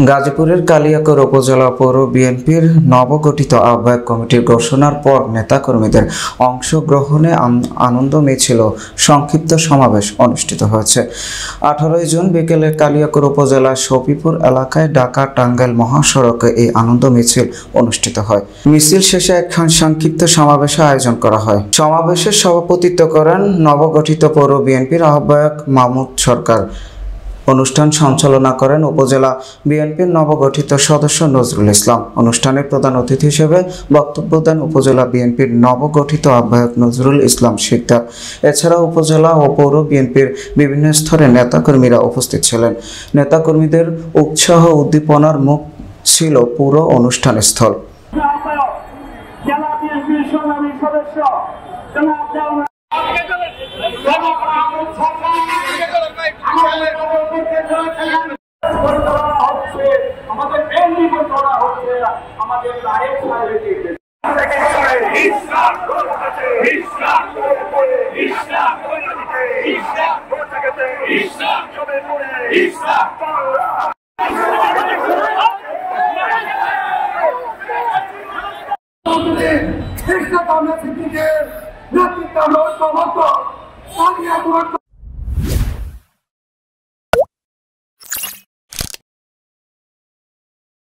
গাজীপুরের কালিয়াকৈর উপজেলা পৌর বিএনপির নবগঠিত আহ্বায়ক কমিটির ঘোষণার পর নেতাকর্মীদের অংশগ্রহণে আনন্দ মিছিল ও সংক্ষিপ্ত সমাবেশ অনুষ্ঠিত হয়েছে। 18 জুন বিকেলে কালিয়াকৈর উপজেলার শফিপুর এলাকায় ঢাকা-টাঙ্গাইল মহাসড়কে এই আনন্দ মিছিল অনুষ্ঠিত হয়। মিছিল শেষে এক সংক্ষিপ্ত সমাবেশের আয়োজন করা হয়। সমাবেশে সভাপতিত্ব করেন নবগঠিত পৌর বিএনপির আহ্বায়ক মাহমুদ সরকার। অনুষ্ঠান সঞ্চালনা করেন উপজেলা বিএনপির নবগঠিত সদস্য নজরুল ইসলাম। অনুষ্ঠানের প্রধান অতিথি হিসেবে বক্তব্য দেন উপজেলা বিএনপির নবগঠিত আহ্বায়ক নজরুল ইসলাম শিকদার। এছাড়া উপজেলা ও পৌর বিএনপির বিভিন্ন স্তরের নেতাকর্মীরা উপস্থিত ছিলেন। নেতাকর্মীদের উৎসাহ উদ্দীপনার মুখ ছিল পুরো অনুষ্ঠান স্থল। নেতৃত্ব